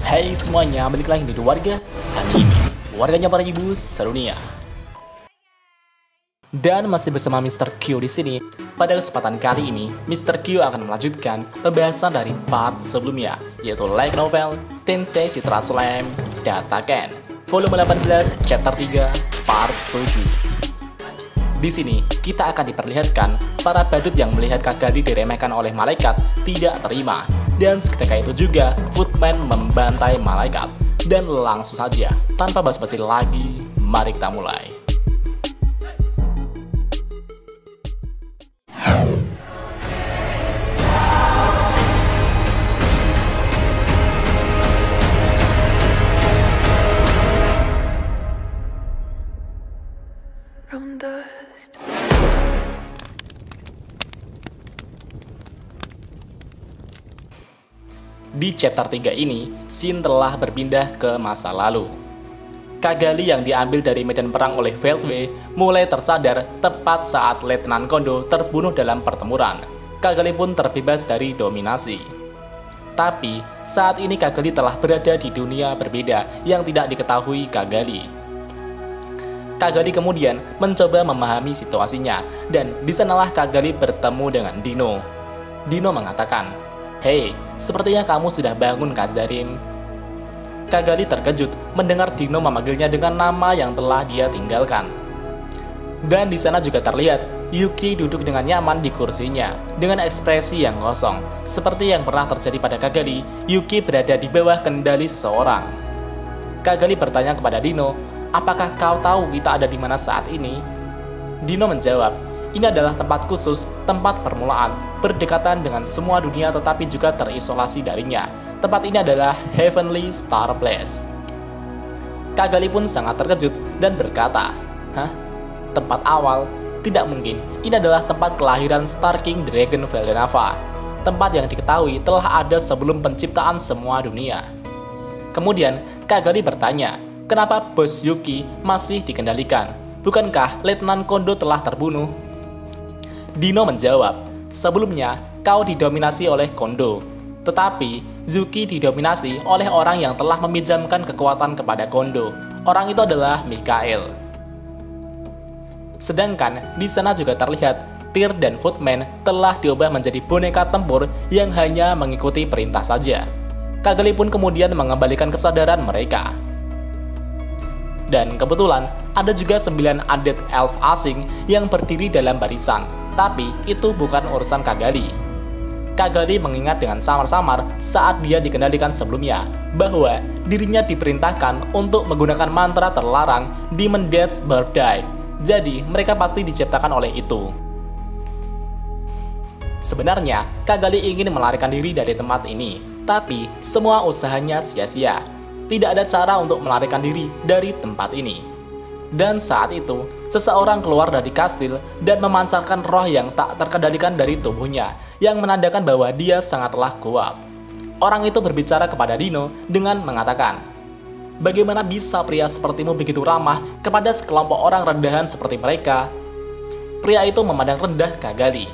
Hai semuanya, balik lagi di warga anime, warganya para ibu sedunia. Dan masih bersama Mr. Q di sini. Pada kesempatan kali ini, Mr. Q akan melanjutkan pembahasan dari part sebelumnya, yaitu light novel Tensei Citra Slam Dataken, volume 18, chapter 3, part 7. Di sini, kita akan diperlihatkan para badut yang melihat Kagadi diremehkan oleh malaikat tidak terima. Dan seketika itu juga, Footman membantai malaikat. Dan langsung saja, tanpa basa-basi lagi, mari kita mulai. From dust. Di chapter 3 ini, scene telah berpindah ke masa lalu. Kagali yang diambil dari medan perang oleh Veldway mulai tersadar tepat saat Letnan Kondo terbunuh dalam pertempuran. Kagali pun terbebas dari dominasi. Tapi, saat ini Kagali telah berada di dunia berbeda yang tidak diketahui Kagali. Kagali kemudian mencoba memahami situasinya, dan disanalah Kagali bertemu dengan Dino. Dino mengatakan, "Hei, sepertinya kamu sudah bangun, Kazarim." Kagali terkejut mendengar Dino memanggilnya dengan nama yang telah dia tinggalkan. Dan di sana juga terlihat Yuki duduk dengan nyaman di kursinya, dengan ekspresi yang kosong. Seperti yang pernah terjadi pada Kagali, Yuki berada di bawah kendali seseorang. Kagali bertanya kepada Dino, "Apakah kau tahu kita ada di mana saat ini?" Dino menjawab, "Ini adalah tempat khusus, tempat permulaan, berdekatan dengan semua dunia tetapi juga terisolasi darinya. Tempat ini adalah Heavenly Star Place." Kagali pun sangat terkejut dan berkata, "Hah? Tempat awal? Tidak mungkin, ini adalah tempat kelahiran Star King Dragon Veldenava. Tempat yang diketahui telah ada sebelum penciptaan semua dunia." Kemudian, Kagali bertanya, "Kenapa bos Yuki masih dikendalikan? Bukankah Letnan Kondo telah terbunuh?" Dino menjawab, "Sebelumnya, kau didominasi oleh Kondo. Tetapi, Zuki didominasi oleh orang yang telah meminjamkan kekuatan kepada Kondo. Orang itu adalah Mikhail." Sedangkan, di sana juga terlihat, Tyr dan Footman telah diubah menjadi boneka tempur yang hanya mengikuti perintah saja. Kagali pun kemudian mengembalikan kesadaran mereka. Dan kebetulan, ada juga 9 undead elf asing yang berdiri dalam barisan. Tapi, itu bukan urusan Kagali. Kagali mengingat dengan samar-samar saat dia dikendalikan sebelumnya, bahwa dirinya diperintahkan untuk menggunakan mantra terlarang Demon Death's Birthday. Jadi, mereka pasti diciptakan oleh itu. Sebenarnya, Kagali ingin melarikan diri dari tempat ini, tapi semua usahanya sia-sia. Tidak ada cara untuk melarikan diri dari tempat ini. Dan saat itu, seseorang keluar dari kastil dan memancarkan roh yang tak terkendalikan dari tubuhnya, yang menandakan bahwa dia sangatlah kuat. Orang itu berbicara kepada Dino dengan mengatakan, "Bagaimana bisa pria sepertimu begitu ramah kepada sekelompok orang rendahan seperti mereka?" Pria itu memandang rendah Kagali.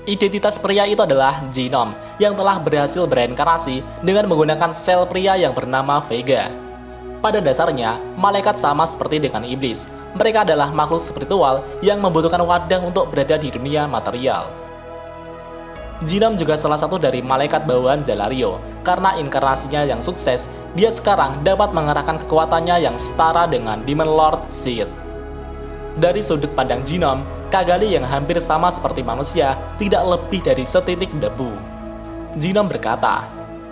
Identitas pria itu adalah Genom yang telah berhasil bereinkarnasi dengan menggunakan sel pria yang bernama Vega. Pada dasarnya, malaikat sama seperti dengan iblis. Mereka adalah makhluk spiritual yang membutuhkan wadah untuk berada di dunia material. Genom juga salah satu dari malaikat bawaan Zelario. Karena inkarnasinya yang sukses, dia sekarang dapat mengerahkan kekuatannya yang setara dengan Demon Lord Seed. Dari sudut pandang Genom, Kagali yang hampir sama seperti manusia tidak lebih dari setitik debu. Genom berkata,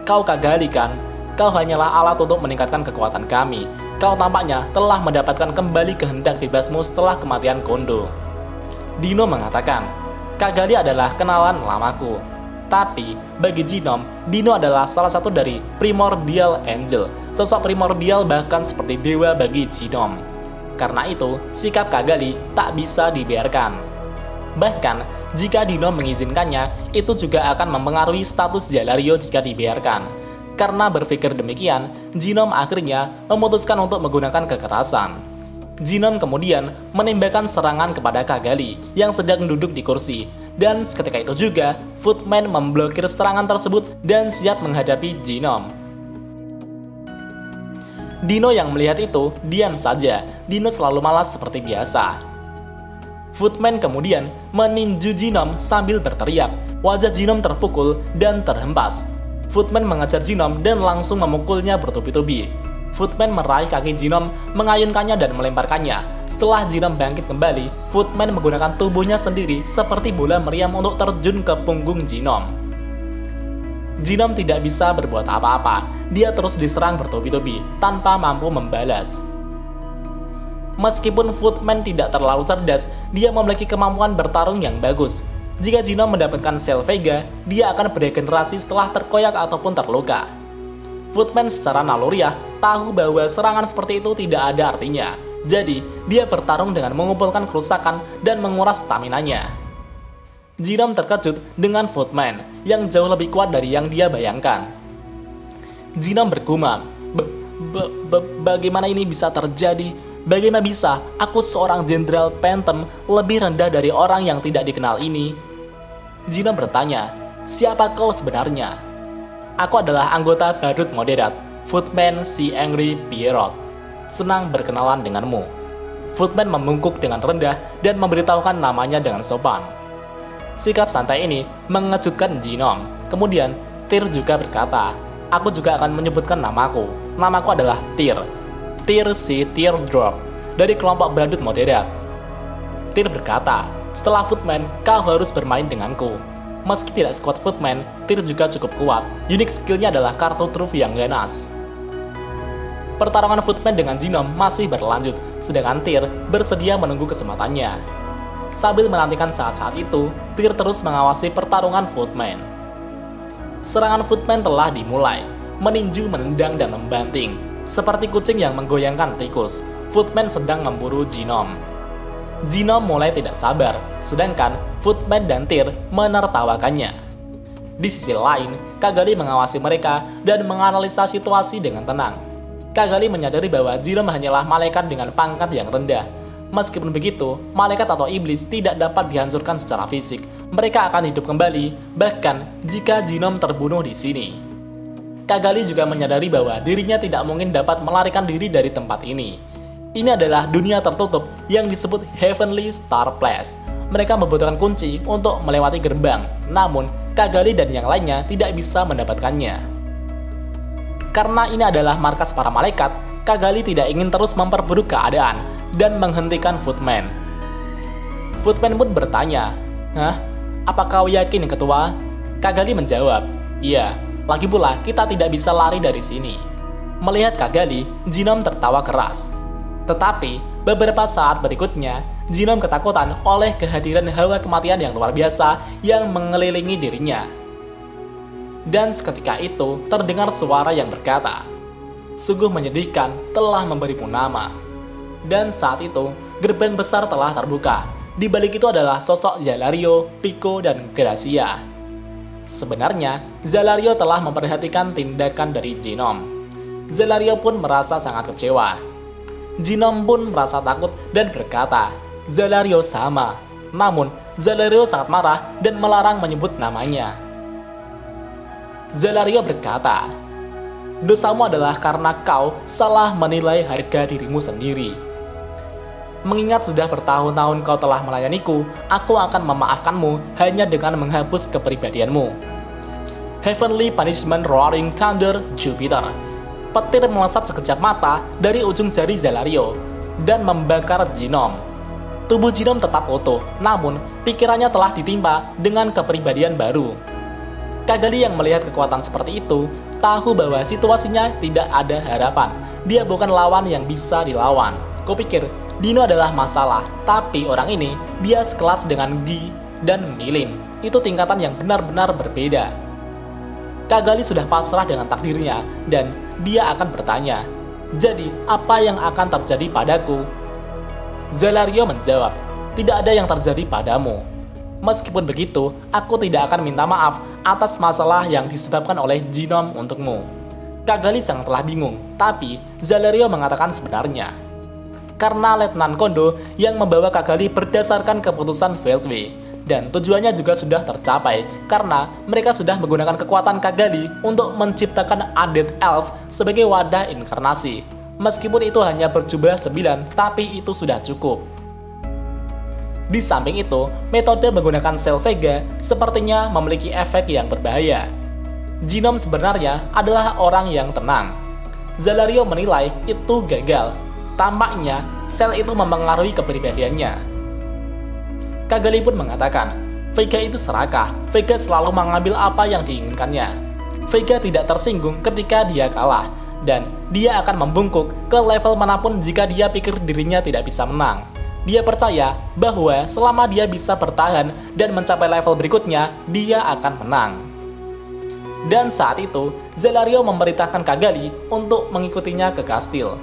"Kau Kagali kan? Kau hanyalah alat untuk meningkatkan kekuatan kami. Kau tampaknya telah mendapatkan kembali kehendak bebasmu setelah kematian Kondo." Dino mengatakan, "Kagali adalah kenalan lamaku." Tapi, bagi Genom, Dino adalah salah satu dari Primordial Angel, sosok primordial bahkan seperti dewa bagi Genom. Karena itu, sikap Kagali tak bisa dibiarkan. Bahkan, jika Dino mengizinkannya, itu juga akan mempengaruhi status Zelario jika dibiarkan. Karena berpikir demikian, Genom akhirnya memutuskan untuk menggunakan kekerasan. Genom kemudian menembakkan serangan kepada Kagali yang sedang duduk di kursi. Dan seketika itu juga, Footman memblokir serangan tersebut dan siap menghadapi Genom. Dino yang melihat itu diam saja. Dino selalu malas seperti biasa. Footman kemudian meninju Genome sambil berteriak. Wajah Genome terpukul dan terhempas. Footman mengejar Genome dan langsung memukulnya bertubi-tubi. Footman meraih kaki Genome, mengayunkannya dan melemparkannya. Setelah Genome bangkit kembali, Footman menggunakan tubuhnya sendiri seperti bola meriam untuk terjun ke punggung Genome. Genome tidak bisa berbuat apa-apa. Dia terus diserang bertubi-tubi tanpa mampu membalas. Meskipun Footman tidak terlalu cerdas, dia memiliki kemampuan bertarung yang bagus. Jika Genome mendapatkan sel Vega, dia akan beregenerasi setelah terkoyak ataupun terluka. Footman secara naluriah tahu bahwa serangan seperti itu tidak ada artinya. Jadi, dia bertarung dengan mengumpulkan kerusakan dan menguras stamina-nya. Genome terkejut dengan Footman yang jauh lebih kuat dari yang dia bayangkan. Genome bergumam, bagaimana ini bisa terjadi? Bagaimana bisa aku seorang Jenderal Phantom lebih rendah dari orang yang tidak dikenal ini? Genome bertanya, siapa kau sebenarnya? Aku adalah anggota badut moderat, Footman si Angry Pierrot. Senang berkenalan denganmu. Footman membungkuk dengan rendah dan memberitahukan namanya dengan sopan. Sikap santai ini mengejutkan Genome. Kemudian, Tyr juga berkata, aku juga akan menyebutkan namaku. Namaku adalah Tyr. Tyr si Teardrop dari kelompok badut moderat. Tyr berkata, setelah Footman, kau harus bermain denganku. Meski tidak sekuat Footman, Tyr juga cukup kuat. Unik skillnya adalah kartu truf yang ganas. Pertarungan Footman dengan Genome masih berlanjut, sedangkan Tyr bersedia menunggu kesempatannya. Sambil menantikan saat-saat itu, Tyr terus mengawasi pertarungan Footman. Serangan Footman telah dimulai, meninju, menendang, dan membanting. Seperti kucing yang menggoyangkan tikus, Footman sedang memburu Genome. Genome mulai tidak sabar, sedangkan Footman dan Tyr menertawakannya. Di sisi lain, Cagalli mengawasi mereka dan menganalisa situasi dengan tenang. Cagalli menyadari bahwa Genome hanyalah malaikat dengan pangkat yang rendah. Meskipun begitu, malaikat atau iblis tidak dapat dihancurkan secara fisik. Mereka akan hidup kembali, bahkan jika Genome terbunuh di sini. Cagalli juga menyadari bahwa dirinya tidak mungkin dapat melarikan diri dari tempat ini. Ini adalah dunia tertutup yang disebut Heavenly Star Place. Mereka membutuhkan kunci untuk melewati gerbang, namun Cagalli dan yang lainnya tidak bisa mendapatkannya. Karena ini adalah markas para malaikat, Cagalli tidak ingin terus memperburuk keadaan dan menghentikan Footman. Footman pun bertanya, "Hah? Apa kau yakin, Ketua?" Cagalli menjawab, "Iya, lagi pula kita tidak bisa lari dari sini." Melihat Cagalli, Genome tertawa keras. Tetapi, beberapa saat berikutnya, Genome ketakutan oleh kehadiran hawa kematian yang luar biasa yang mengelilingi dirinya. Dan seketika itu, terdengar suara yang berkata, "Sungguh menyedihkan telah memberimu nama." Dan saat itu, gerbang besar telah terbuka. Di balik itu adalah sosok Zalario, Pico, dan Gracia. Sebenarnya, Zalario telah memperhatikan tindakan dari Genome. Zalario pun merasa sangat kecewa. Genome pun merasa takut dan berkata, Zalario sama. Namun, Zalario sangat marah dan melarang menyebut namanya. Zalario berkata, "Dosamu adalah karena kau salah menilai harga dirimu sendiri. Mengingat sudah bertahun-tahun kau telah melayaniku, aku akan memaafkanmu hanya dengan menghapus kepribadianmu." Heavenly Punishment Roaring Thunder Jupiter. Petir melesat sekejap mata dari ujung jari Zalario dan membakar Genome. Tubuh Genome tetap utuh, namun pikirannya telah ditimpa dengan kepribadian baru. Cagalli yang melihat kekuatan seperti itu tahu bahwa situasinya tidak ada harapan. Dia bukan lawan yang bisa dilawan. Kupikir Dino adalah masalah, tapi orang ini dia sekelas dengan Guy dan Milim. Itu tingkatan yang benar-benar berbeda. Cagalli sudah pasrah dengan takdirnya dan dia akan bertanya, "Jadi apa yang akan terjadi padaku?" Zalario menjawab, "Tidak ada yang terjadi padamu. Meskipun begitu, aku tidak akan minta maaf atas masalah yang disebabkan oleh Genome untukmu." Cagalli sangatlah bingung, tapi Zalario mengatakan sebenarnya. Karena Letnan Kondo yang membawa Cagalli berdasarkan keputusan Veltway, dan tujuannya juga sudah tercapai karena mereka sudah menggunakan kekuatan Cagalli untuk menciptakan Undead Elf sebagai wadah inkarnasi. Meskipun itu hanya berjumlah 9, tapi itu sudah cukup. Di samping itu, metode menggunakan sel Vega sepertinya memiliki efek yang berbahaya. Genom sebenarnya adalah orang yang tenang. Zalario menilai itu gagal. Tampaknya, sel itu mempengaruhi kepribadiannya. Cagalli pun mengatakan, Vega itu serakah. Vega selalu mengambil apa yang diinginkannya. Vega tidak tersinggung ketika dia kalah, dan dia akan membungkuk ke level manapun jika dia pikir dirinya tidak bisa menang. Dia percaya bahwa selama dia bisa bertahan dan mencapai level berikutnya, dia akan menang. Dan saat itu, Zalario memerintahkan Cagalli untuk mengikutinya ke kastil.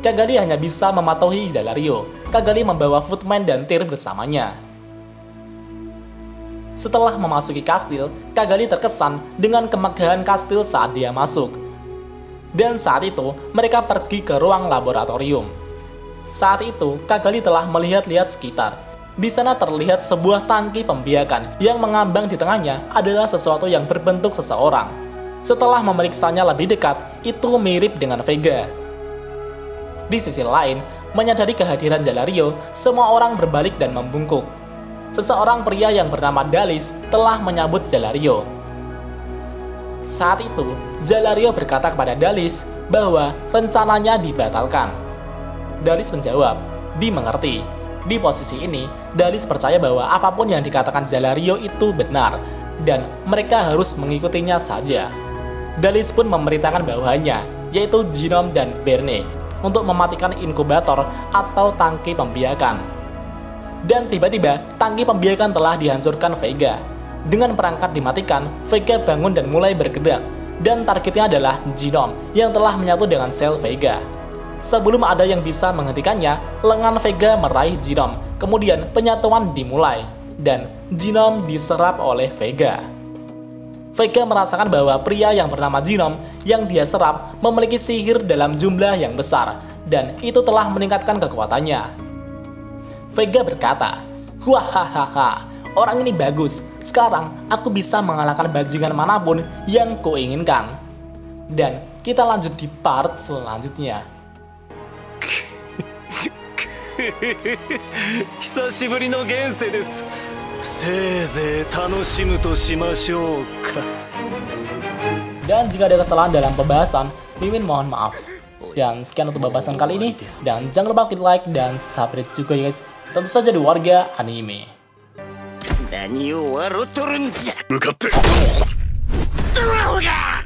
Cagalli hanya bisa mematuhi Zalario. Cagalli membawa Footman dan Tyr bersamanya. Setelah memasuki kastil, Cagalli terkesan dengan kemegahan kastil saat dia masuk. Dan saat itu, mereka pergi ke ruang laboratorium. Saat itu, Cagalli telah melihat-lihat sekitar. Di sana terlihat sebuah tangki pembiakan yang mengambang di tengahnya adalah sesuatu yang berbentuk seseorang. Setelah memeriksanya lebih dekat, itu mirip dengan Vega. Di sisi lain, menyadari kehadiran Zalario, semua orang berbalik dan membungkuk. Seseorang pria yang bernama Dalis telah menyambut Zalario. Saat itu, Zalario berkata kepada Dalis bahwa rencananya dibatalkan. Dalis menjawab, dimengerti. Di posisi ini, Dalis percaya bahwa apapun yang dikatakan Zalario itu benar, dan mereka harus mengikutinya saja. Dalis pun memerintahkan bawahannya, yaitu Genom dan Berne, untuk mematikan inkubator atau tangki pembiakan. Dan tiba-tiba, tangki pembiakan telah dihancurkan Vega. Dengan perangkat dimatikan, Vega bangun dan mulai bergerak, dan targetnya adalah Genom yang telah menyatu dengan sel Vega. Sebelum ada yang bisa menghentikannya, lengan Vega meraih Genom. Kemudian penyatuan dimulai, dan Genom diserap oleh Vega. Vega merasakan bahwa pria yang bernama Genom yang dia serap memiliki sihir dalam jumlah yang besar, dan itu telah meningkatkan kekuatannya. Vega berkata, "Wahahaha, orang ini bagus. Sekarang aku bisa mengalahkan bajingan manapun yang kuinginkan." Dan kita lanjut di part selanjutnya. 久しぶりの現世です。せいぜい楽しむとしましょうか。 Dan jika ada kesalahan dalam pembahasan, Mimin mohon maaf. Dan sekian untuk pembahasan kali ini. Dan jangan lupa klik like dan subscribe juga ya guys. Tentu saja di Warga Anime. 何を笑っとるんじゃ。向かって。ドラゴンが